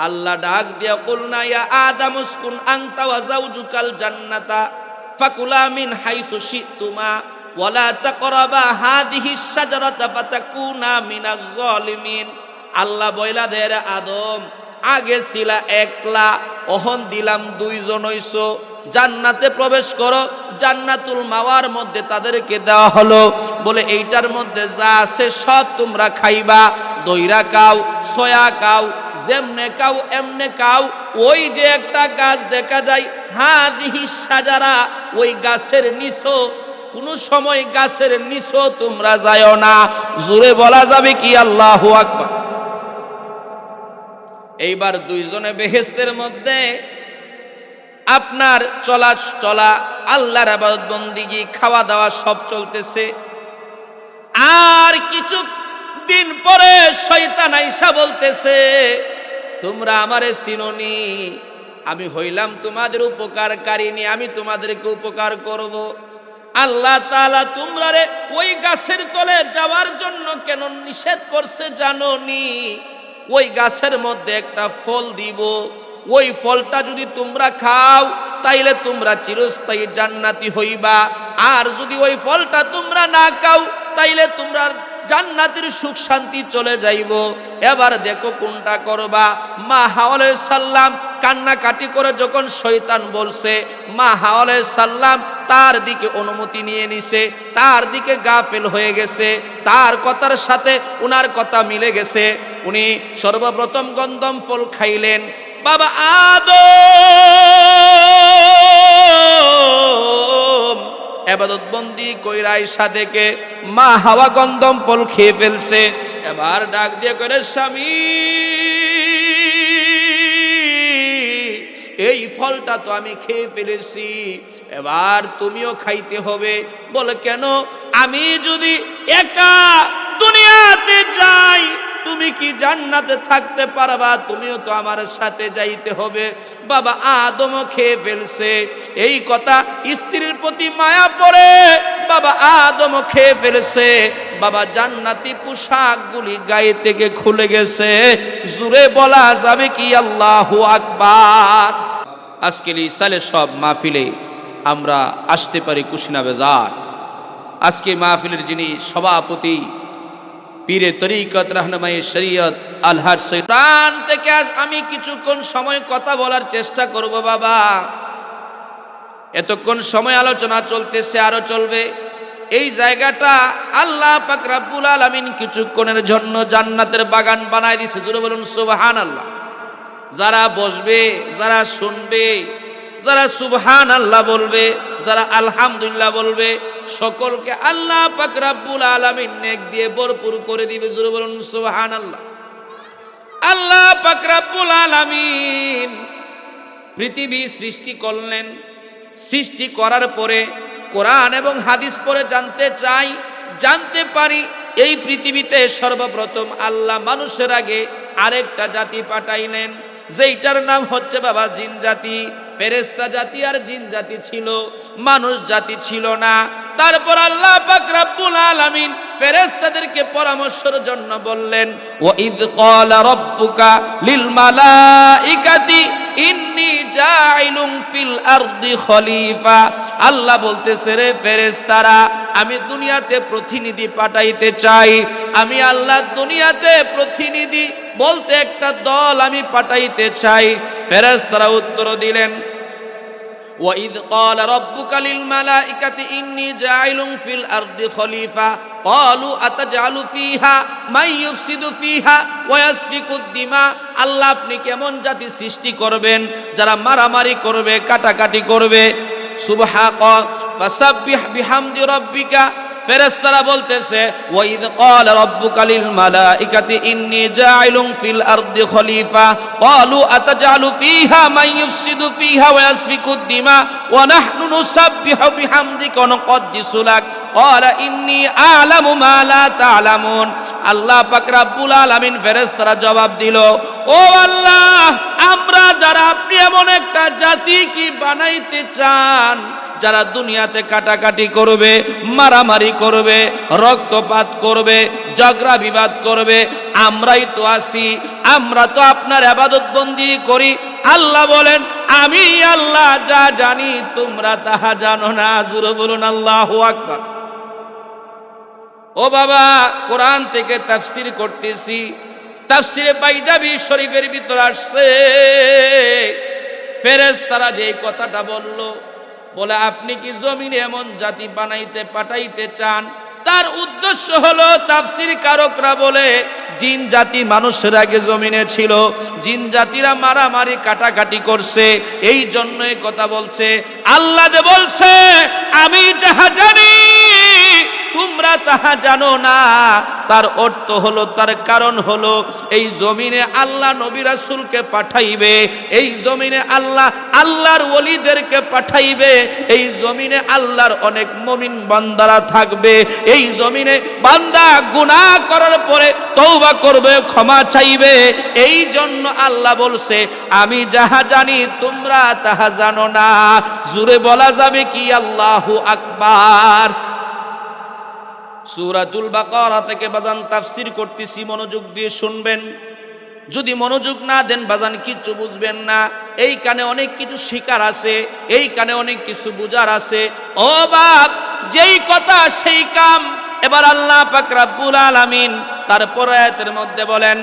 আল্লাহ ডাক দিয়া কুলনা ইয়া আদম উসকুন আনতা ওয়া যাওজুকাল জান্নাতা ফাকুলা মিন হাইসু শিতুমা ওয়ালা তাকরাবা হাদিহিস শাজারাতা ফাতাকুনা মিনাজ জালিমিন। আল্লাহ বইলা দেয় আদম, আগে ছিলা একলা, অহন দিলাম দুইজন হইছো, জান্নাতে প্রবেশ করো। জান্নাতুল মাওয়ার মধ্যে তাদেরকে দেওয়া হলো, বলে এইটার মধ্যে যা আছে সব তোমরা খাইবা, দইরা খাও, সয়া খাও, যেমনে খাও এমনে খাও। ওই যে একটা গাছ দেখা যায় হাদিহিস শাজারা, ওই গাছের নিচো কোন সময় গাছের নিচো তোমরা যাও না। জোরে বলা যাবে কি আল্লাহু আকবার। এইবার দুইজনে বেহেশতের মধ্যে আপনার চলা আল্লাহর ইবাদত বন্দেগী খাওয়া দাওয়া সব চলতেছে। আর কিছু দিন পরে শয়তান আইসা বলতেছে, তোমরা আমারে চিনোনি, আমি হইলাম তোমাদের উপকারকারিনী, আমি তোমাদেরকে উপকার করব। আল্লাহ তাআলা তোমরারে ওই গাছের তলে যাওয়ার জন্য কেন নিষেধ করছে জানোনি? ওই গাছের মধ্যে একটা ফল দিব, ওই ফলটা যদি তোমরা খাও তাইলে তোমরা চিরস্থায়ী জান্নাতি হইবা, আর যদি ওই ফলটা তোমরা না খাও তাইলে তোমরা জান্নাতের সুখ শান্তি চলে যাইব। এবার দেখো কোনটা করবা। মা হাওয়া আলাইহিস সালাম কান্নাকাটি করে যখন শয়তান বলছে, মা হাওয়া আলাইহিস সালাম তার দিকে অনুমতি নিয়ে নিছে, তার দিকে গাফেল হয়ে গেছে, তার কথার সাথে উনার কথা মিলে গেছে। উনি সর্বপ্রথম গন্ধম ফল খাইলেন। বাবা আদম ইবাদত বন্দি কইরা আয়েশা দেখে মা হাওয়া গন্ধম ফল খেয়ে ফেলছে। এবার ডাক দিয়ে কইরে, স্বামী এই ফলটা তো আমি খেয়ে ফেলেছি, এবার তুমিও খাইতে হবে। বলে কেন? আমি যদি একা দুনিয়াতে যাই তুমি কি জান্নাতে থাকতে পারবা? তুমিও তো আমার সাথে যাইতে হবে। বাবা আদমও খেয়ে ফেলছে। এই কথা স্ত্রীর প্রতি মায়া পড়ে বাবা আদমও খেয়ে ফেলছে। বাবা জান্নাতি পোশাকগুলি গায়ে থেকে খুলে গেছে। জোরে বলা যাবে কি আল্লাহু আকবার। আজকের এই সালে সব মাহফিলে আমরা আসতে পারি কুশিনা বাজার। আজকে মাহফিলের যিনি সভাপতি পীরে তরিকত রাহনুমায়ে শরীয়ত আলহাজ সৈয়দ থেকে আজ আমি কিছুক্ষণ সময় কথা বলার চেষ্টা করব। বাবা এতক্ষণ সময় আলোচনা চলতেছে, আরো চলবে। এই জায়গাটা আল্লাহ পাক রব্বুল আলামিন কিছুক্ষণের জন্য জান্নাতের বাগান বানায় দিয়েছে। জোরে বলুন সুবহানাল্লাহ। যারা বসবে, যারা শুনবে, যারা সুবহানাল্লাহ বলবে, যারা আলহামদুলিল্লাহ বলবে, সকলকে আল্লাহ পাক রব্বুল আলামিন নেক দিয়ে ভরপুর করে দিবে। জোরে বলুন সুবহানাল্লাহ। আল্লাহ পাক রব্বুল আলামিন পৃথিবী সৃষ্টি করলেন। সৃষ্টি করার পরে কোরআন এবং হাদিস পড়ে জানতে পারি এই পৃথিবীতে সর্বপ্রথম আল্লাহ মানুষের আগে আরেকটা জাতি পাঠাইলেন, যেইটার নাম হচ্ছে বাবা জিন জাতি। ফেরেশতা জাতি আর জিন জাতি ছিল, মানুষ জাতি ছিল না। তারপর আল্লাহ পাক রব্বুল আলামিন ফেরেশতাদেরকে পরামর্শের জন্য বললেন, ওয়া ইয ক্বালা রাব্বুকা লিল মালাইকাতি ইন্নী জাইলুন ফিল আরদি খলিফা। আল্লাহ বলতেছে, রে ফেরেশতারা, আমি দুনিয়াতে প্রতিনিধি পাঠাইতে চাই। আমি আল্লাহ দুনিয়াতে প্রতিনিধি বলতে একটা দল আমি পাঠাইতে চাই। ফেরেশতারা উত্তর দিলেন, وَإِذْ قَالَ رَبُّكَ لِلْمَلَائِكَةِ إِنِّي جَاعِلٌ فِي الْأَرْضِ خَلِيفَةً قَالُوا أَتَجْعَلُ فِيهَا مَن يُفْسِدُ فِيهَا وَيَسْفِكُ الدِّمَاءَ। আল্লাহ আপনি কেমন জাতি সৃষ্টি করবেন যারা মারামারি করবে, কাটাকাটি করবে। সুবহানাকা ফাসাব্বিহ বিহামদি রাব্বিকা। ফেরেশতারা বলতেছে, ওয়া ইয ক্বালা রাব্বুকা লিল মালাইকাতি ইন্নী জাইলুন ফিল আরদি খলিফা ক্বালু আতাজআলু ফিহা মান ইউফসিদু ফিহা ওয়া ইয়াসফিকু দিমা ওয়া নাহনু নুসাব্বিহু বিহামদিকা ওয়া নুকদ্দিসু লাক ক্বালা ইন্নী আ'লামু মা লা তা'লামুন। আল্লাহ পাক রব্বুল আলামিন ফেরেশতারা জবাব দিল, ও আল্লাহ, আমরা যারা আপনি এমন একটা জাতি কি বানাইতে চান যারা দুনিয়াতে কাটাকাটি করবে, মারামারি করবে, রক্তপাত করবে, ঝগড়া বিবাদ করবে, আমরাই তো আছি, আমরা তো আপনার ইবাদত বন্দি করি। আল্লাহ বলেন আমি আল্লাহ যা জানি তোমরা তাহা জানো না। জোরে বলুন আল্লাহু আকবার। ও বাবা, কোরআন থেকে তাফসীর করতেছি, তাফসীরে পাঞ্জাবি শরীফের ভিতর আসছে ফেরেশতারা যে কথাটা বলে আপনি কি জমিনে এমন জাতি বানাইতে পাঠাইতে চান? তার উদ্দেশ্য হলো তাফসীর কারকরা বলে জিন জাতি মানুষের আগে জমিনে ছিল, জিন জাতিরা মারামারি কাটাকাটি করছে, এই জন্যই কথা বলছে। আল্লাহ যে বলছে আমি যাহা জানি তোমরা তাহা জানো না, তার অর্থ হলো, তার কারণ হলো এই জমিনে আল্লাহ নবী রাসূলকে পাঠাইবে, এই জমিনে আল্লাহ আল্লাহর ওলিদেরকে পাঠাইবে, এই জমিনে আল্লাহর অনেক মুমিন বান্দারা থাকবে, এই জমিনে বান্দা গুনাহ করার পরে তওবা করবে, ক্ষমা চাইবে। এই জন্য আল্লাহ বলছে আমি যাহা জানি তোমরা তাহা জানো না। জোরে বলা যাবে কি আল্লাহু আকবার। সূরাতুল বাকারা থেকে বাজান তাফসীর করতেছি, মনোযোগ দিয়ে শুনবেন। যদি মনোযোগ না দেন বাজান কিচ্ছু বুঝবেন না। এই কানে অনেক কিছু শিকার আছে, এই কানে অনেক কিছু বুঝার আছে। ও বাপ, যেই কথা সেই কাম। এবার আল্লাহ পাক রব্বুল আলামিন তারপর আয়াতের মধ্যে বলেন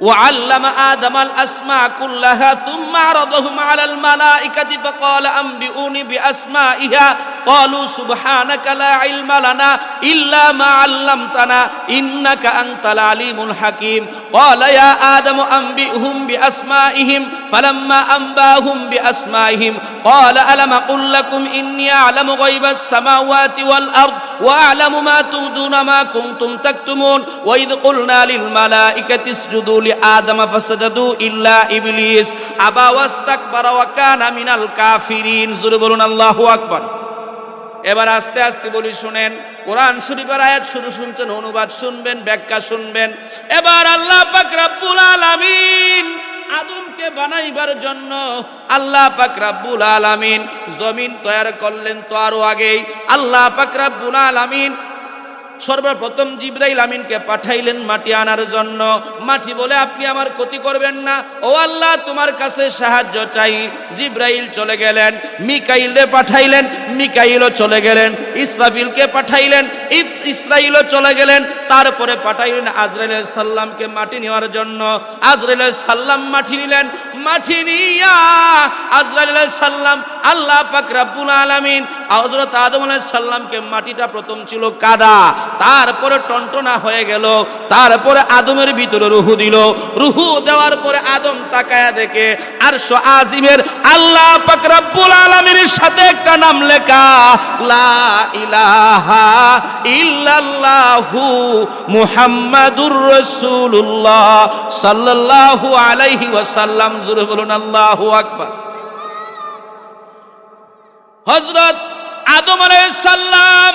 وعلم آدم الأسماء كلها ثم عرضهم على الملائكة فقال أنبئوني بأسمائها قالوا سبحانك لا علم لنا إلا ما علمتنا إنك أنت العليم الحكيم قال يا آدم أنبئهم بأسمائهم فلما أنباهم بأسمائهم قال ألم أقل لكم إني أعلم غيب السماوات والأرض وأعلم ما تبدون ما كنتم تكتمون وإذ قلنا للملائكة اسجدوا لآدم فسجدوا إلا إبليس أبى واستكبر وكان من الكافرين। জোরে বলুন আল্লাহু আকবার। এবার আস্তে আস্তে বলি শুনেন, কোরআন শরীফের আয়াত শুরু শুনছেন, অনুবাদ শুনবেন, ব্যাখ্যা শুনবেন। এবার আল্লাহ পাক রব্বুল আলামিন আদমকে বানাইবার জন্য আল্লাহ পাক রব্বুল আলামিন জমিন তৈরি করলেন। তো আরো আগেই আল্লাহ পাক রব্বুল আলামিন সর্বপ্রথম জিবরাইল আমিনকে পাঠাইলেন মাটি আনার জন্য। মাটি বলে আপনি আমার ক্ষতি করবেন না, ও আল্লাহ তোমার কাছে সাহায্য চাই। জিবরাইল চলে গেলেন, মিকাইলকে পাঠাইলেন, মিকাইলও চলে গেলেন, ইসরাফিলকে পাঠাইলেন, ইসরাইলও চলে গেলেন। তারপরে পাঠাইলেন আজরাইল আলাইহিস সালামকে মাটি নেওয়ার জন্য। আজরাইল আলাইহিস সালাম মাটি নিলেন, মাটি নিয়া আজরাইল আলাইহিস সালাম আল্লাহ পাক রব্বুল আলামিন হযরত আদম আলাইহিস সালামকে, মাটিটা প্রথম ছিল কাদা, তারপরে টনটনা হয়ে গেল, তারপরে আদমের ভিতরে রুহু দিল। রুহু দেওয়ার পরে আদম তাকায়া দেখে আরশ আজিমের আল্লাহ পাক রব্বুল আলামিনের সাথে একটা নাম লেখা, লা ইলাহা ইল্লাল্লাহু মুহাম্মাদুর রাসূলুল্লাহ সাল্লাল্লাহু আলাইহি ওয়াসাল্লাম। জোরে বলুন আল্লাহু আকবার। হযরত আদম আলাইহিস সালাম,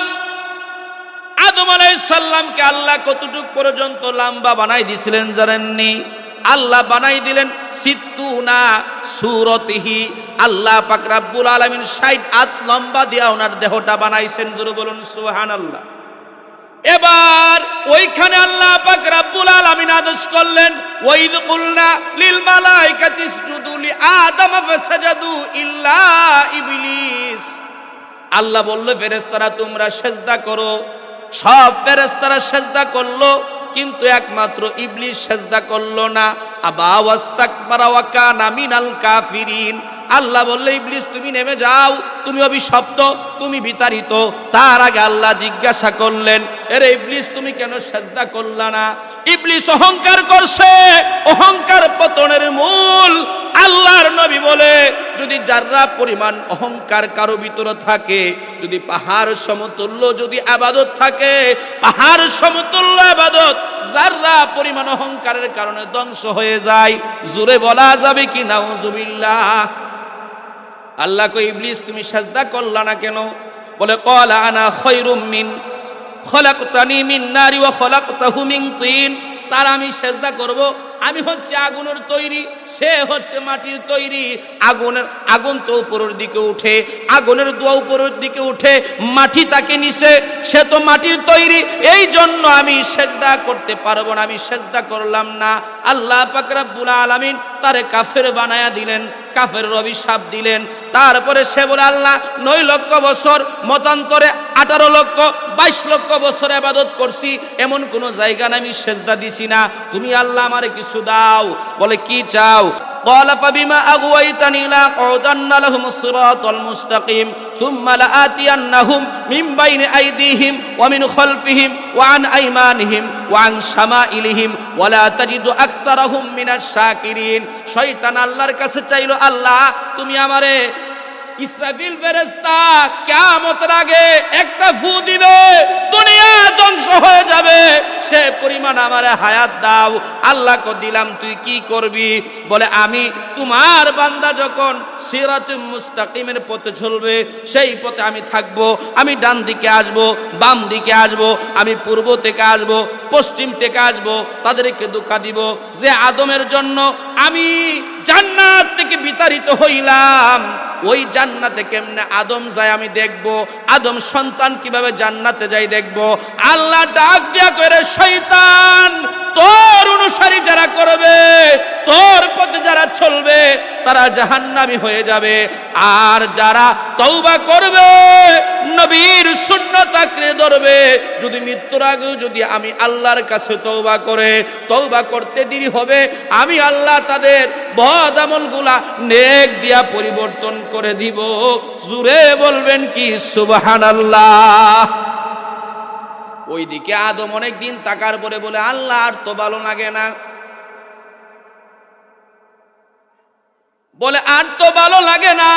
আদম আলাইহিস সালামকে আল্লাহ কতটুক পর্যন্ত লম্বা বানাই দিয়েছিলেন জানেননি? আল্লাহ বানাই দিলেন সিত্তুনা সূরতিহি। আল্লাহ পাক রব্বুল আলামিন 60 হাত লম্বা দিয়া ওনার দেহটা বানাইছেন। জোরে বলুন সুবহানাল্লাহ। এবার ওইখানে আল্লাহ পাক রব্বুল আলামিন আদেশ করলেন, ওয়াইদ কুলনা লিল মালাইকাতি ইসজুদু লি আদম ফাসাজাদু ইল্লা ইবলিস। আল্লাহ বলল ফেরেশতারা তোমরা সেজদা করো। সব ফেরেশতারা সেজদা করলো, কিন্তু একমাত্র ইবলিস সেজদা করলো না। আবা ওয়াস্তাকবারা ওয়া কানা মিনাল কাফিরিন। আল্লাহ বললে ইবলিস তুমি নেমে যাও, তুমি অভিশপ্ত, তুমি বিতাড়িত। তার আগে আল্লাহ জিজ্ঞাসা করলেন, এরে ইবলিস তুমি কেন সেজদা করলা না? ইবলিস অহংকার করছে, অহংকার পতনের মূল। আল্লাহর নবী বলে যদি যাররা পরিমাণ অহংকার কারো ভিতরে থাকে, যদি পাহাড় সমতুল্য যদি ইবাদত থাকে, পাহাড় সমতুল্য ইবাদত যাররা পরিমাণ অহংকারের কারণে ধ্বংস হয়ে যায়, জোরে বলা যাবে কি নাউজুবিল্লাহ। আল্লাহ কই ইবলিস তুমি সিজদা করলা না কেন? বলে ক্বালা আনা খায়রুম মিন খলাকতানি মিন নারি ওয়া খলাকতাহু মিন তিন। তার আমি সিজদা করব, আমি হচ্ছে আগুনের তৈরি, সে হচ্ছে মাটির তৈরি। আগুন তো উপরের দিকে উঠে, আগুনের ধোঁয়া উপরের দিকে উঠে, মাটি তাকে নিচে, সে তো মাটির তৈরি। এই জন্য আমি সেজদা করতে পারবো না, আমি সেজদা করলাম না। আল্লাহ পাক রব্বুল আলামিন তারে কাফের বানায়া দিলেন, কাফের অভিশাপ দিলেন। তারপরে সে বলে, আল্লাহ 9 লক্ষ বছর, মতান্তরে 18 লক্ষ 22 লক্ষ বছর ইবাদত করছি, এমন কোন জায়গা আমি সেজদা দিছি না, তুমি আল্লাহ আমারে কিছু দাও। বলে কি চাও? قال فبما أغويتني لأقعدن لهم الصراط المستقيم ثم لآتينهم من بين أيديهم ومن خلفهم وعن أيمانهم وعن شمائلهم ولا تجد أكثرهم من الشاكرين। শয়তান আল্লাহর কাছে চাইলো, আল্লাহ তুমি আমারে ইসরাফিল ফেরেশতা কিয়ামতের আগে একটা ফু দিবে, দুনিয়া ধ্বংস হয়ে যাবে, সে পরিমাণ আমারে হায়াত দাও। আল্লাহকে দিলাম, তুই কি করবি? বলে আমি তোমার বান্দা যখন সিরাতুল মুস্তাকিমের পথে চলবে, সেই পথে আমি থাকবো। আমি ডান দিকে আসবো, বাম দিকে আসবো, আমি পূর্ব থেকে আসবো, পশ্চিম থেকে আসবো, তাদেরকে ধোঁকা দিব যে আদমের জন্য আমি জান্নাত থেকে বিতাড়িত হইলাম, ওই জান্নাতে কেমনে আদম যায় আমি দেখব, আদম সন্তান কিভাবে জান্নাতে যায় দেখব। আল্লাহ ডাক দিয়া করে, শয়তান তোর অনুসারী যারা করবে, তোর পথে যারা চলবে, তারা জাহান্নামী হয়ে যাবে। আর যারা তওবা করবে, নবীর সুন্নাত আঁকড়ে ধরবে, যদি মৃত্যুর আগেও যদি আমি আল্লাহর কাছে তওবা করে, তওবা করতে দেরি হবে, আমি আল্লাহ তাদের বদ আমলগুলা নেক দিয়া পরিবর্তন করে দিব। জুরে বলবেন কি সুবহানাল্লাহ। ওইদিকে আদম অনেক দিন তাকার পরে বলে, আল্লাহ আর তো ভালো লাগে না। বলে আর তো ভালো লাগে না।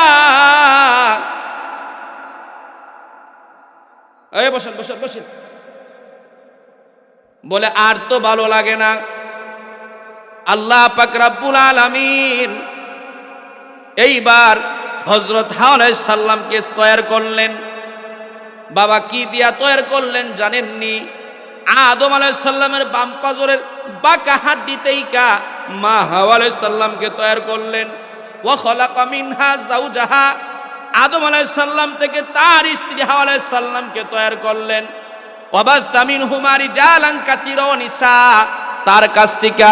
এই বসেন বসেন বসেন। বলে আর তো ভালো লাগে না। আল্লাহ পাক রব্বুল আলামিন এইবার হযরত হাওয়া আলাইহিস সালামকে তৈরি করলেন। বাবা কি দিয়া তৈরি করলেন জানেননি? আদম আলাইহিস সালামের বাম পাজরের বাঁকা হাড্ডিতেই কা মা হাওয়া আলাইহিস সালামকে তৈরি করলেন। ওয়া খালাকা মিনহা যাওজাহা, আদম আলাইহিস সালাম থেকে তার স্ত্রী হাওয়া আলাইহিস সালামকে তৈরি করলেন। ওয়া বাসা মিনহুমা রিজালান কাসীরা ওয়া নিসা, তার কাছ থেকে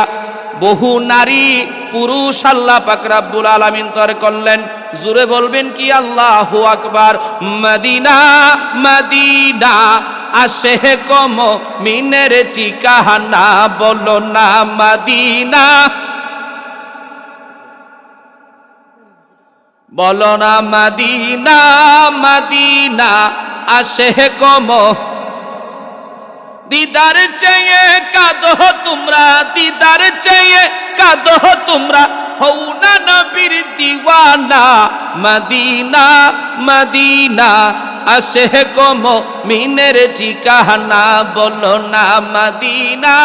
বহু নারী পুরুষ আল্লাহ পাক রব্বুল আলামিন তৈরি করলেন। জোরে বলবেন কি আল্লাহু আকবার। মদিনা মদিনা আশে কম মিনের ঠিকানা, বলো না মদিনা, বলো না মদিনা মদিনা আশে কম। দিদার চেয়ে কাঁদো তোমরা, দিদার চেয়ে কাঁদো তোমরা, হও না নবীর দিওয়ানা। মদিনা মদিনা আশে কম মিনের ঠিকানা, বলো না মদিনা।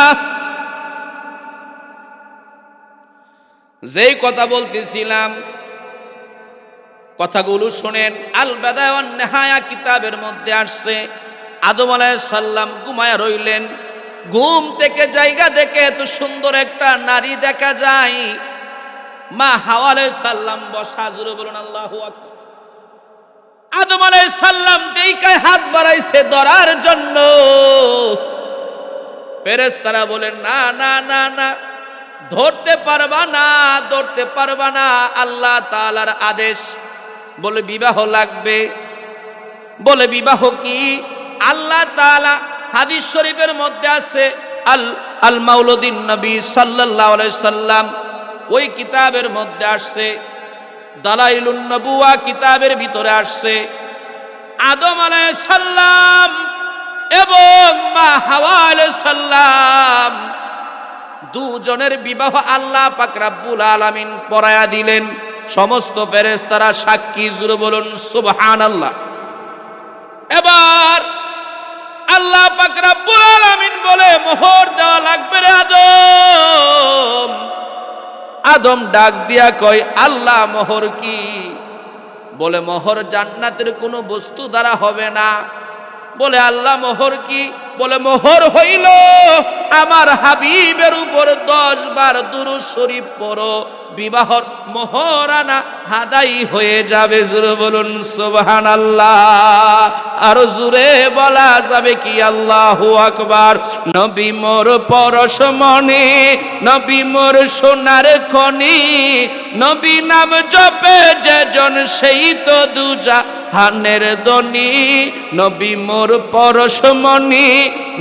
যেই কথা বলতেছিলাম, কথাগুলো শোনেন। আল বাদায়া ওয়ান নিহায়া কিতাবের মধ্যে আসছে, আদম আলাইহিস সালাম ঘুমায়া রইলেন। ঘুম থেকে জায়গা দেখে এত সুন্দর একটা নারী দেখা যায়। মা হাওয়া আলাইহিস সালাম বসা। জোরে বলুন আল্লাহু আকবার। আদম আলাইহিস সালাম দেইকায় হাত বাড়াইছে ধরার জন্য। ফেরেশতারা বলেন, না না না না, ধরতে পারবা না, ধরতে পারবা না, আল্লাহ তাআলার আদেশ। বলে বিবাহ লাগবে। বলে বিবাহ কি? আল্লাহ তাআলা হাদিস শরীফের মধ্যে আছে, আল মাউলুদিন নবী সাল্লাল্লাহু আলাইহি সাল্লাম, ওই কিতাবের মধ্যে আসছে, দালাইলুন নবুওয়া কিতাবের ভিতরে আসছে, আদম আলাইহিস সালাম এবং মা হাওয়া আলাইহিস সালাম দুজনের বিবাহ আল্লাহ পাক রব্বুল আলামিন পড়ায়া দিলেন। সমস্ত ফেরেশতারা সাক্ষী। জোরে বলুন সুবহানাল্লাহ। এবার আল্লাহ পাক রব্বুল আলামিন বলে, মোহর দেওয়া লাগবে রে আদম। আদম ডাক দিয়া কয়, আল্লাহ মোহর কি? বলে মোহর জান্নাতের কোনো বস্তু দ্বারা হবে না। বলে আল্লাহ মোহর কি? বলে মোহর হইল আমার হাবিবের উপর 10 বার দুরূদ শরীফ পড়ো, বিবাহর মোহরানা আদায় হয়ে যাবে। জোরে বলুন সুবহানাল্লাহ। আর জোরে বলা যাবে কি আল্লাহু আকবার। নবী মোর পরশমণি, নবী মোর সোনার খনি, নবী নাম জপে যেজন সেই তো দুজাহানের ধনী। নবী মোর পরশমণি,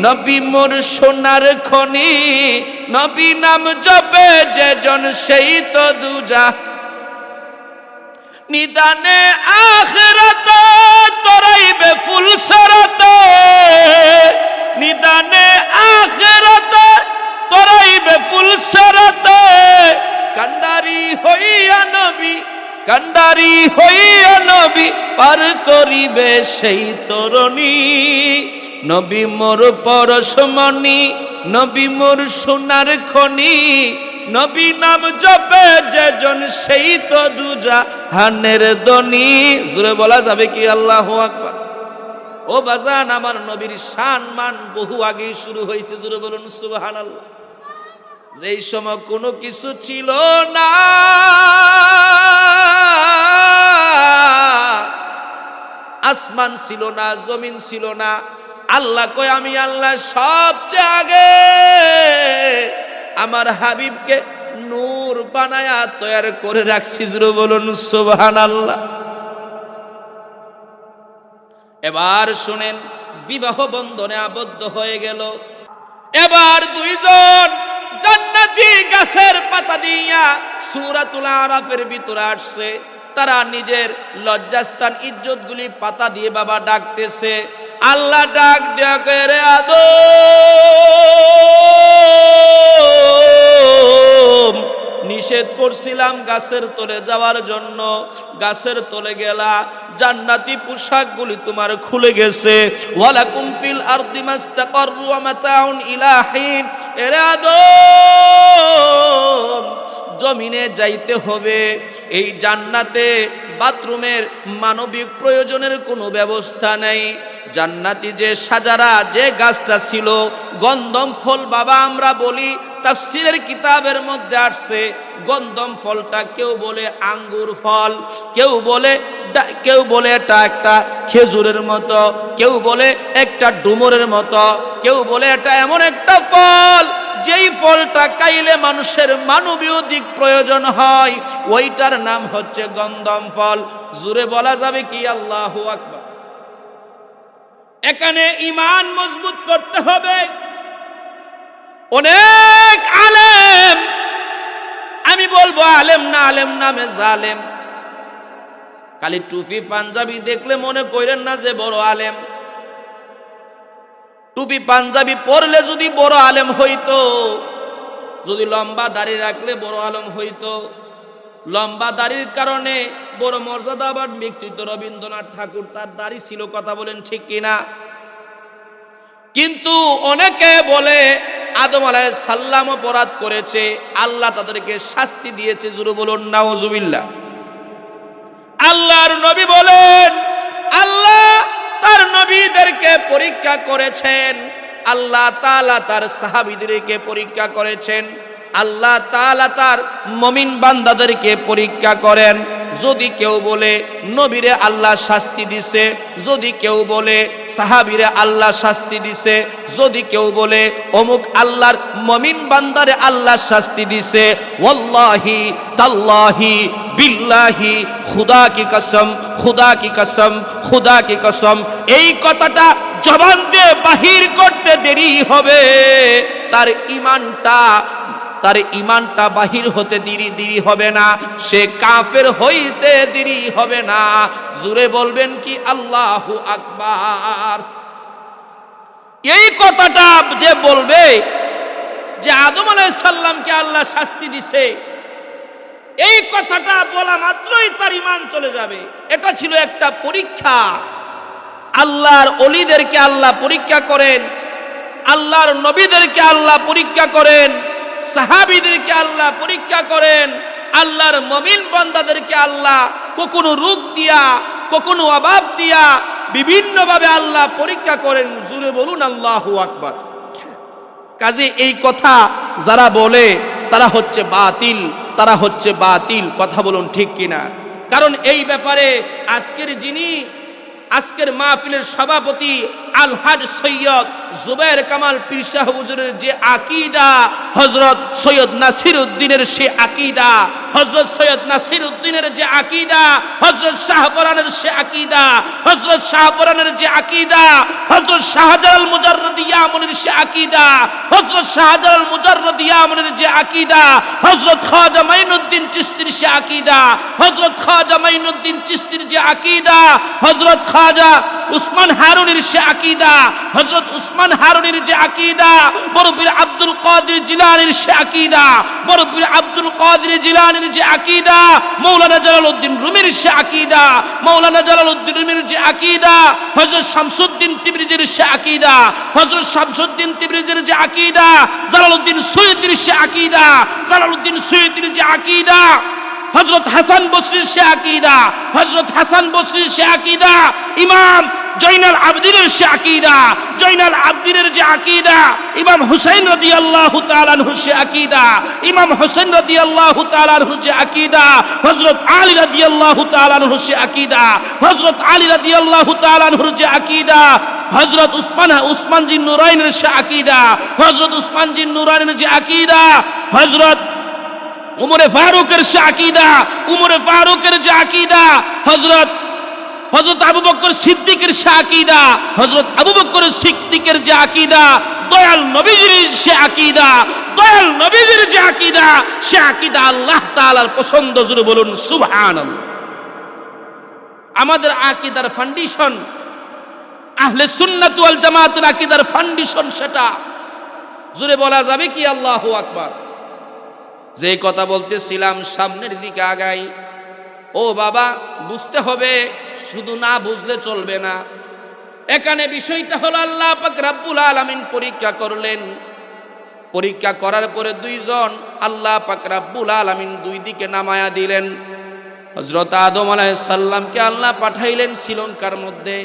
নবী মোর সোনার খনি, নবী নাম জপে যেজন সেই তো দুজাহান। নিদানে আখিরাতে তরাইবে ফুল সরাতে, নিদানে আখিরাতে তরাইবে ফুল সরাতে। কান্ডারি হইয়া নবী, কান্ডারি হইয়া নবী পার করিবে সেই তরণী। নবী মোর পরশমণি, নবী মোর সোনার খনি, নবী নাম জপে যেজন সেই তো দুজাহানের ধনী। জোরে বলা যাবে কি আল্লাহু আকবার। ও বাজান, আমার নবীর শান মান বহু আগেই শুরু হয়েছে। জোরে বলুন সুবহানাল্লাহ। যেই সময় কোনো কিছু ছিল না, আসমান ছিল না, জমিন ছিল না, আল্লাহ কয় আমি আল্লাহ সবচেয়ে আগে আমার হাবিবকে নূর বানায়া তৈরি করে রাখছি। জোরে বলুন সুবহানাল্লাহ। এবার শুনেন, বিবাহ বন্ধনে আবদ্ধ হয়ে গেল। এবার দুইজন জান্নাতি গাছের পাতা দিয়া সূরাতুল আরাফের ভিতরে আসছে। তারা নিজের লজ্জাস্থান ইজ্জতগুলি পাতা দিয়ে বাবা ডাকতেছে। আল্লাহ ডাক দেয়া করে আদম, নিষেধ করছিলাম গাছের তলে যাওয়ার জন্য, গাছের তলে গেলা, জান্নাতি পোশাকগুলি তোমার খুলে গেছে। ওয়ালাকুম ফিল আরদি মাস্তাকাররু ওয়া মাতাউন ইলা হিন। এরে আদম, জমিনে যাইতে হবে। এই জান্নাতে বাথরুমের মানবিক প্রয়োজনের কোনো ব্যবস্থা নেই। জান্নাতি যে সাজারা, যে গাছটা ছিল গন্ধম ফল, বাবা আমরা বলি তাফসীরের কিতাবের মধ্যে আসছে গন্ধম ফলটা কেউ বলে আঙ্গুর ফল, কেউ বলে এটা একটা খেজুরের মতো, কেউ বলে একটা ডুমুরের মতো, কেউ বলে এটা এমন একটা ফল যেই ফলটা খাইলে মানুষের মানবীয় দিক প্রয়োজন হয়, ওইটার নাম হচ্ছে গন্ধম ফল। জোরে বলা যাবে কি আল্লাহু আকবার। এখানে ঈমান মজবুত করতে হবে। অনেক আলেম, আমি বলবো আলেম না, আলেম নামে জালেম। খালি টুপি পাঞ্জাবি দেখলে মনে করেন না যে বড় আলেম। টুপি পাঞ্জাবি পরলে যদি বড় আলেম হইতো, যদি লম্বা দাড়ি রাখলে বড় আলেম হইতো, লম্বা দাড়ির কারণে বড় মর্যাদাবান ব্যক্তিত্ব রবীন্দ্রনাথ ঠাকুর, তার দাড়ি ছিল, কথা বলেন ঠিক কিনা? কিন্তু অনেকে বলে আদম আলাইহিস সালাম অপরাধ করেছে, আল্লাহ তাদেরকে শাস্তি দিয়েছে। জোরে বলুন নাউজুবিল্লাহ। আল্লাহর নবী বলেন, আল্লাহ তার নবীদেরকে পরীক্ষা করেছেন, আল্লাহ তাআলা তার সাহাবীদেরকে পরীক্ষা করেছেন, আল্লাহ তাআলা তার মুমিন বান্দাদেরকে পরীক্ষা করেন। যদি কেউ বলে নবীরে আল্লাহ শাস্তি দিছে, যদি কেউ বলে সাহাবীরে আল্লাহ শাস্তি দিছে, যদি কেউ বলে অমুক আল্লাহর মুমিন বান্দারে আল্লাহ শাস্তি দিছে, ওয়াল্লাহি তাল্লাহি বিল্লাহি খুদা কি কসম, খুদা কি কসম, খুদা কি কসম, এই কথাটা জবান দিয়ে বাহির করতে দেরি হবে, তার ঈমানটা বাহির হতে দেরি হবে না, সে কাফের হইতে দেরি হবে না। জোরে বলবেন কি আল্লাহু আকবার। এই কথাটা যে বলবে যে আদম আলাইহিস সালামকে আল্লাহ শাস্তি দিছে, এই কথাটা বলা মাত্রই তার ঈমান চলে যাবে। এটা ছিল একটা পরীক্ষা। আল্লাহর ওলিদেরকে আল্লাহ পরীক্ষা করেন, আল্লাহর নবীদেরকে আল্লাহ পরীক্ষা করেন, সাহাবীদেরকে আল্লাহ পরীক্ষা করেন, আল্লাহর মুমিন বান্দাদেরকে আল্লাহ কখনো রোগ দিয়া, কখনো অভাব দিয়া, বিভিন্নভাবে আল্লাহ পরীক্ষা করেন। জোরে বলুন আল্লাহু আকবার। কাজে এই কথা যারা বলে তারা হচ্ছে বাতিল, তারা হচ্ছে বাতিল। কথা বলুন ঠিক কিনা? কারণ এই ব্যাপারে আজকের মাহফিলের সভাপতি আলহাজ সৈয়দ জুবায়ের কামাল পীর সাহেব হুজুরের যে আকীদা, হযরত সৈয়দ নাসিরউদ্দিনের সে আকীদা, হযরত সৈয়দ নাসিরউদ্দিনের যে আকীদা, হযরত শাহপরানের সে আকীদা, হযরত শাহপরানের যে আকীদা, হযরত শাহজালাল মুজাররদি ইয়ামুনের সে আকীদা, হযরত শাহজালাল মুজাররদি ইয়ামুনের যে আকীদা, হযরত খাজা মাইনুদ্দিন চিশতির সে আকীদা, হযরত খাজা মাইনুদ্দিন চিশতির যে আকীদা, হযরত খাজা উসমান হারুনির সে আকীদা, হযরত উসমান হারুনির যে আকীদা, বড় পীর আব্দুল কাদের জিলানীর সে আকীদা, বড় পীর আব্দুল কাদের জিলানীর যে আকীদা, মাওলানা জালালউদ্দিন রুমির সে আকীদা, মাওলানা জালালউদ্দিন রুমির যে আকীদা, হযরত শামসুদ্দিন তিবরিজির সে আকীদা, হযরত শামসুদ্দিন তিবরিজির যে আকীদা, জালালউদ্দিন সুয়ুতির সে আকীদা, জালালউদ্দিন সুয়ুতির যে আকীদা, হযরত হাসান বসরির সে আকীদা, হযরত হাসান বসরির সে আকীদা, ইমাম জয়নাল আবদিনের সে আকীদা, জয়নাল আবদিনের যে আকীদা, ইমাম হুসাইন রাদিয়াল্লাহু তাআলা আনহুর সে আকীদা, ইমাম হুসাইন রাদিয়াল্লাহু তাআলা আনহুর যে আকীদা, হযরত আলী রাদিয়াল্লাহু তাআলা আনহুর সে আকীদা, হযরত আলী রাদিয়াল্লাহু তাআলা আনহুর যে আকীদা, হযরত উসমান জিন নুরাইনের সে আকীদা, হযরত উসমান জিন নুরাইনের যে আকীদা, হযরত উমরে ফারুকের সে আকীদা, উমরে ফারুকের যে আকীদা, হযরত আবু বকর সিদ্দিকের সে আকীদা, হযরত আবু বকর সিদ্দিকের যে আকীদা, দয়াল নবীজির সে আকীদা, দয়াল নবীজির যে আকীদা, সে আকীদা আল্লাহ তাআলার পছন্দ। জোরে বলুন সুবহানাল্লাহ। আমাদের আকীদার ফাউন্ডেশন, আহলে সুন্নাত ওয়াল জামাতের আকীদার ফাউন্ডেশন সেটা। জোরে বলা যাবে কি আল্লাহু আকবার? যে কথা বলতেছিলাম সামনের দিকে আগাই। ও বাবা, বুঝতে হবে, শুধু না বুঝলে চলবে না। এখানে বিষয়টা হলো আল্লাহ পাক রব্বুল আলামিন পরীক্ষা করলেন। পরীক্ষা করার পরে দুইজন আল্লাহ পাক রব্বুল আলামিন দুই দিকে নামায়া দিলেন। হযরত আদম আলাইহিস সালামকে আল্লাহ পাঠাইলেন শ্রীলঙ্কার মধ্যে,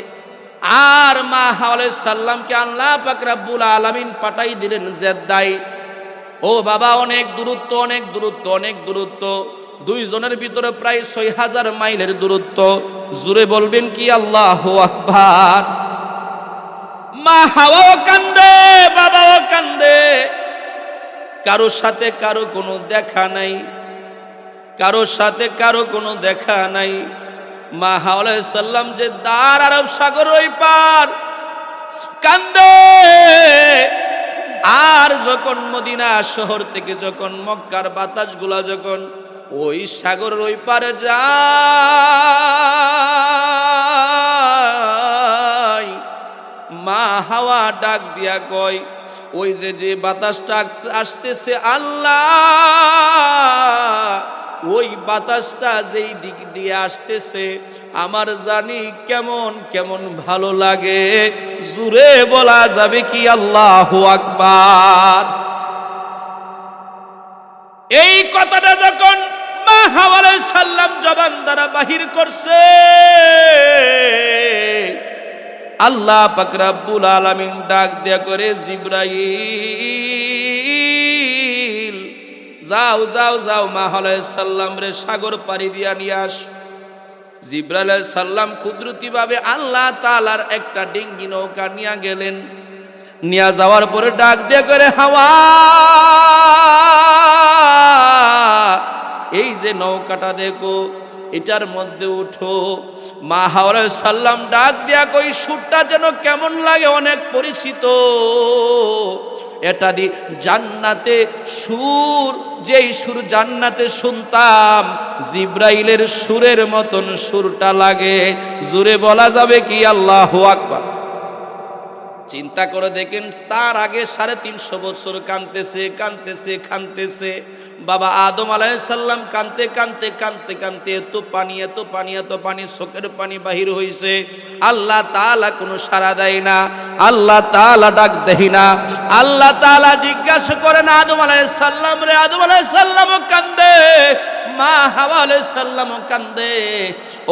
আর মা হাওয়া আলাইহিস সালামকে আল্লাহ পাক রব্বুল আলামিন পাঠাই দিলেন জেদ্দায়। ও বাবা, অনেক দূরত্ব, অনেক দূরত্ব, অনেক দূরত্ব। দুইজনের ভিতরে প্রায় ৬০০০ মাইলের দূরত্ব। জোরে বলবেন কি আল্লাহু আকবার? মা হাওয়াও কান্দে, বাবাও কান্দে। কারোর সাথে কারো কোনো দেখা নাই, কারোর সাথে কারো কোনো দেখা নাই। মা হাওয়া আলাইহিস সালাম যে দার আরব সাগর ওই পার, কান্দে। আর যখন মদিনা শহর থেকে যখন মক্কার বাতাসগুলা যখন ওই সাগরের ওই পারে যায়, মা হাওয়া ডাক দিয়া কয়, ওই যে বাতাসটা আসতেছে আল্লাহ, ওই বাতাসটা যেই দিক দিয়ে আসতেছে আমার জানি কেমন কেমন ভালো লাগে। জোরে বলা যাবে কি আল্লাহু আকবার? এই কথাটা যখন মা হাওয়া আলাইহিস সালাম জবান দ্বারা বাহির করছে, আল্লাহ পাক রব্বুল আলামিন ডাক দেয়া করে, জিবরাইল যাও যাও যাও, মা হাওয়া আলাইহিস সালাম রে সাগর পাড়ি দিয়া নিয়ে আস। জিবরাইল আলাইহিস সালাম কুদরতি ভাবে আল্লাহ তাআলার একটা ডিঙ্গি নৌকা নিয়ে গেলেন। নিয়ে যাওয়ার পরে ডাক দিয়ে করে, হাওয়া, এই যে নৌকাটা দেখো, এটার মধ্যে উঠো। মা হাওয়া আলাইহিস সালাম ডাক দিয়া কই, সুরটা যেন কেমন লাগে, অনেক পরিচিত। এটা দি জান্নাতে সুর, যেই সুর জান্নাতে শুনতাম, জিবরাইলের সুরের মতন সুরটা লাগে। জোরে বলা যাবে কি আল্লাহু আকবার? চিন্তা করে দেখেন, তার আগে ৩৫০ বছর কাঁদতেছে কাঁদতেছে কাঁদতেছে। বাবা আদম আলাইহিস সালাম কাঁদতে কাঁদতে কাঁদতে কাঁদতে এত পানি এত পানি এত পানি, চোখের পানি বাহির হইছে। আল্লাহ তাআলা কোনো সাড়া দেয় না, আল্লাহ তাআলা ডাক দেয় না। আল্লাহ তাআলা জিজ্ঞাসা করেন আদম আলাইহিস সালাম রে, আদম আলাইহিস সালামও কান্দে, মা হাওয়া আলাইহিস সালামও কান্দে।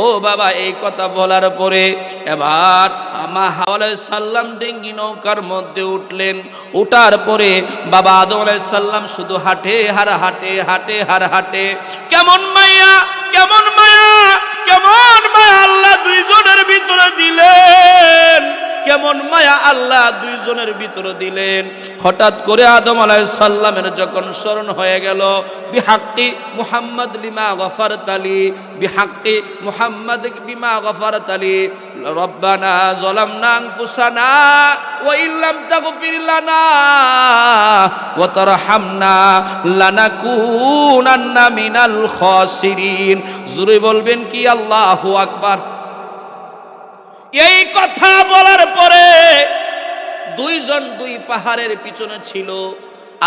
ও বাবা, এই কথা বলার পরে এবার মা হাওয়া আলাইহিস সালাম ডিঙ্গি নৌকার মধ্যে উঠলেন। উঠার পরে বাবা আদম আলাইহিস সালাম শুধু হাঁটে আর হাঁটে, হাঁটে আর হাঁটে। কেমন মায়া, কেমন মায়া, কেমন মায়া আল্লাহ দুইজনের ভিতরে দিলেন, কেমন মায়া আল্লাহ দুইজনের ভিতরে দিলেন। হঠাৎ করে আদম আলাইহিস সালামের যখন স্মরণ হয়ে গেল, বিহাক্কি মুহাম্মদ লিমা গফারতালি, বিহাক্কি মুহাম্মদ বিমা গফারতালি, রব্বানা যালামনা আনফুসানা ওয়া ইল্লাম তাগফির লানা ওয়া তারহামনা লানাকুনান্না মিনাল খাসিরিন। জোরে বলবেন কি আল্লাহু আকবার। এই কথা বলার পরে দুইজন দুই পাহাড়ের পিছনে ছিল।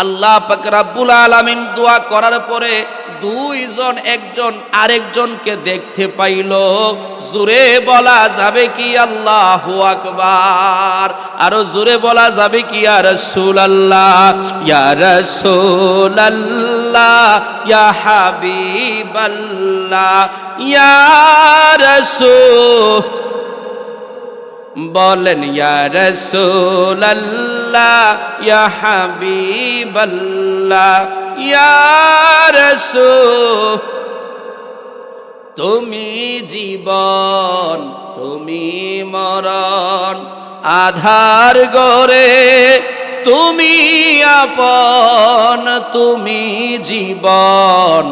আল্লাহ পাক রব্বুল আলামিন দোয়া করার পরে দুইজন একজন আরেকজনকে দেখতে পাইল। জোরে বলা যাবে কি আল্লাহু আকবার। আরো জোরে বলা যাবে কি ইয়া রাসূলুল্লাহ, ইয়া রাসূলুল্লাহ, ইয়া হাবিবাল্লাহ, ইয়া রাসূল বলেন ইয়া রাসূলুল্লাহ, ইয়া হাবিবাল্লাহ, ইয়া রাসূল। তুমি জীবন, তুমি মরণ, আধার গরে তুমি আপন। তুমি জীবন,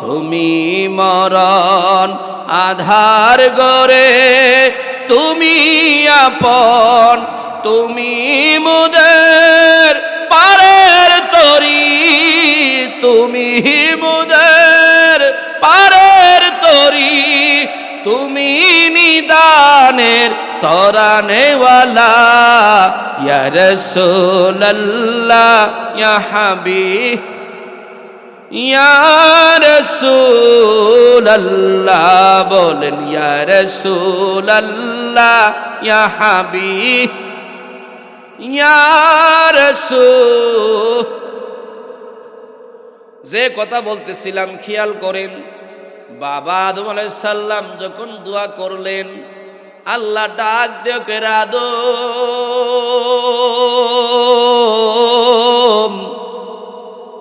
তুমি মরণ, আধার গরে তুমি আপন। তুমি মুদের পারের তরি, তুমি মুদের পারের তরি, তুমি নিদানের তরানেওয়ালা। ইয়া রাসূলুল্লাহ, ইয়া হাবিব, ইয়া রাসূলুল্লাহ বলেন ইয়া রাসূলুল্লাহ, ইয়া হাবিব, ইয়া রাসূল। যে কথা বলতেছিলাম খেয়াল করেন, বাবা আদম আলাইহিস সালাম যখন দোয়া করলেন, আল্লাহ ডাক দিয়ে কইরা আদম,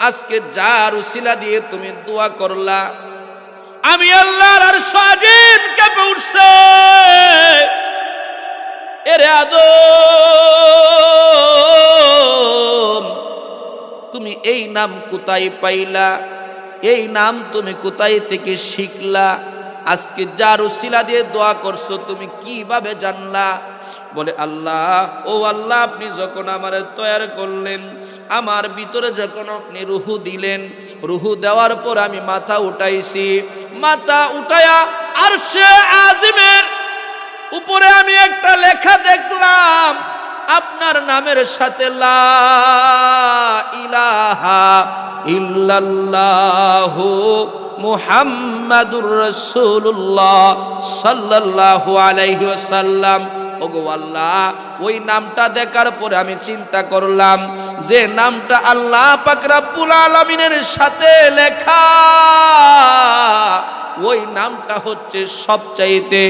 আজকে যার উসিলা দিয়ে তুমি দোয়া করলা, আমি আল্লাহর আরশ আজিম কেঁপে উঠছে। এরে আদম, তুমি এই নাম কোথায় পাইলা? এই নাম তুমি কোথায় থেকে শিখলা? আজকে যার উসিলা দিয়ে দোয়া করছো তুমি কিভাবে জানলা? বলে আল্লাহ, ও আল্লাহ, আপনি যখন আমারে তৈরি করলেন, আমার ভিতরে যখন আপনি রুহু দিলেন, রুহু দেওয়ার পর আমি মাথা উঠাইছি, মাথা উঠায়া আরশে আজিমের উপরে আমি একটা লেখা দেখলাম, আপনার নামের সাথে লা ইলাহা ইল্লাল্লাহু মুহাম্মাদুর রাসূলুল্লাহ সাল্লাল্লাহু আলাইহি ওয়াসাল্লাম। ওগো আল্লাহ, ওই নামটা দেখার পরে আমি চিন্তা করলাম যে নামটা আল্লাহ পাক রব্বুল আলামিনের সাথে লেখা, ওই নামটা হচ্ছে সবচাইতে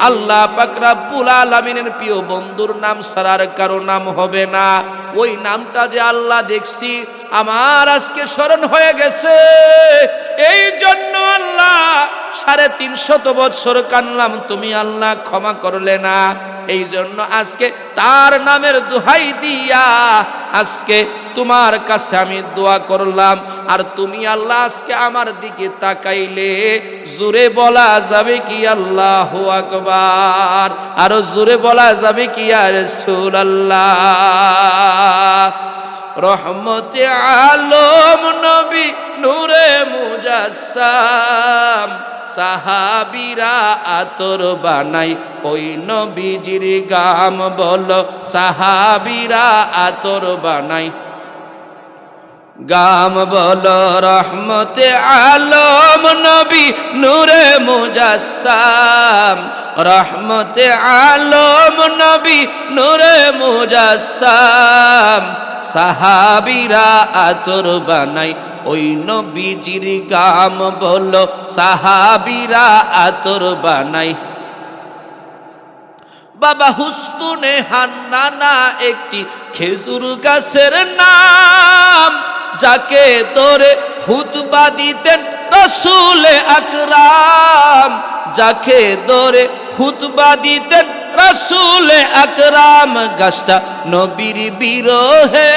আল্লাহ পাক রব্বুল আলামিনের প্রিয় বন্ধুর নাম ছাড়া আর কারো নাম হবে না। ওই নামটা যে আল্লাহ দেখছি আমার আজকে স্মরণ হয়ে গেছে। এই জন্য আল্লাহ 350 বছর কানলাম, তুমি আল্লাহ ক্ষমা করলে না। এই জন্য আজকে তার নামের দোহাই দিয়া আজকে তোমার কাছে আমি দোয়া করলাম, আর তুমি আল্লাহ আজকে আমার দিকে তাকাইলে। জোরে বলা যাবে কি আল্লাহু আকবার। আরো জোরে বলা যাবে কি ইয়া রাসূলুল্লাহ। রহমতে আলম নবী নূরে মুজাসসাম, সাহাবীরা আতর বানাই ওই নবীজির গাম। বলো সাহাবীরা আতর বানাই গাম। বলো রহমতে আলম নবী নবী নূরে মুজাসসাম, রহমতে আলম নবী নূরে মুজাসসাম। সাহাবীরা আতর বানাই ওই নবীজির গাম বলো, সাহাবীরা আতর বানাই। বাবা হুস্তুনে হান্নানা একটি খেজুর গাছের নাম, যাকে ধরে খুতবা দিতেন রাসূল আকরাম, যাকে ধরে খুতবা দিতেন রাসূল আকরাম। গাছটা নবীর বিরহে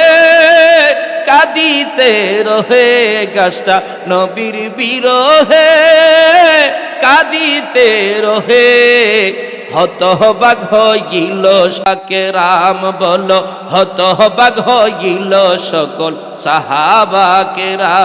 কাঁদিতে রহে, গাছটা নবীর বিরহে কাঁদিতে রহে। হতবাক হইল শাকেরাম বলো, হতবাক হইল সকল সাহাবাকেরাম।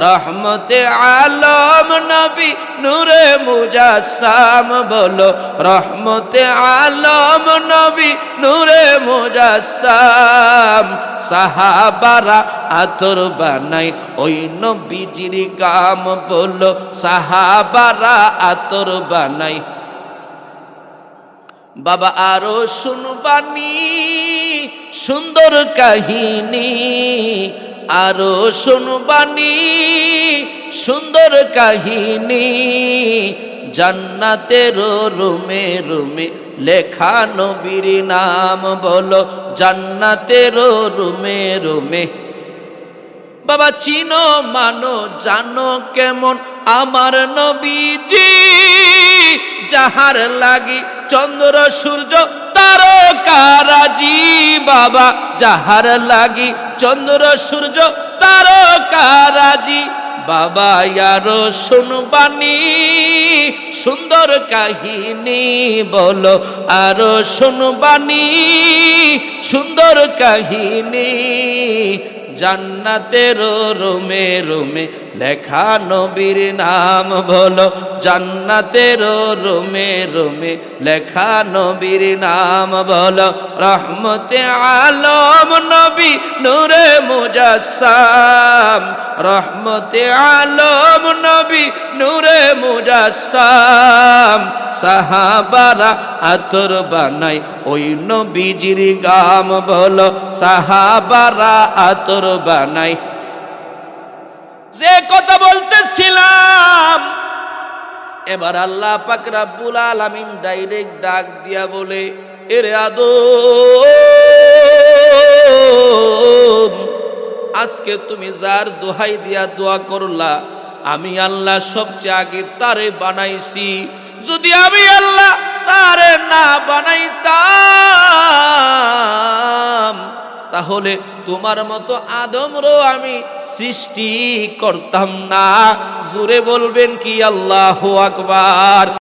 রহমতে আলম নবী নূরে মুজাসসাম বলো, রহমতে আলম নবী নূরে মুজাসসাম। সাহাবারা আতর বানাই ওই নবীজির গাম বলো, সাহাবারা আতর বানাই। বাবা আরো শুনবানি সুন্দর কাহিনী, আরো শুনবানি সুন্দর কাহিনী। জান্নাতের রুমে রুমে লেখা নবীর নাম বলো, জান্নাতের রুমে রুমে। বাবা চিনো মানো জানো কেমন আমার নবীজি, যাহার লাগি চন্দ্র সূর্য তারকারাজি। বাবা যাহার লাগি চন্দ্র সূর্য তারকারাজি। বাবা আরো শুনবানি সুন্দর কাহিনী বলো, আরো শুনবানি সুন্দর কাহিনী। জান্নাতের রুমে রুমে লেখা নবীর নাম বলো, জান্নাতের রুমে রুমে লেখা নবীর নাম বলো। রহমতে আলম নবী নূরে মুজাসসাম, রহমতে আলম নবী নূরে মুজাসসাম। সাহাবারা আতর বানাই ওই নবীজির গাম বলো, সাহাবারা আতর বানাই। যে কথা বলতেছিলাম, এবার আল্লাহ পাক রব্বুল আলামিন ডাইরেক্ট ডাক দিয়া বলে, এরে আদম, আজকে তুমি যার দোহাই দিয়া দোয়া করলা, আমি আল্লাহ সবচেয়ে আগে তারে বানাইছি। যদি আমি আল্লাহ তারে না বানাইতাম, তাহলে তোমার মতো আদমরও আমি সৃষ্টি করতাম না। জোরে বলবেন কি আল্লাহু আকবার।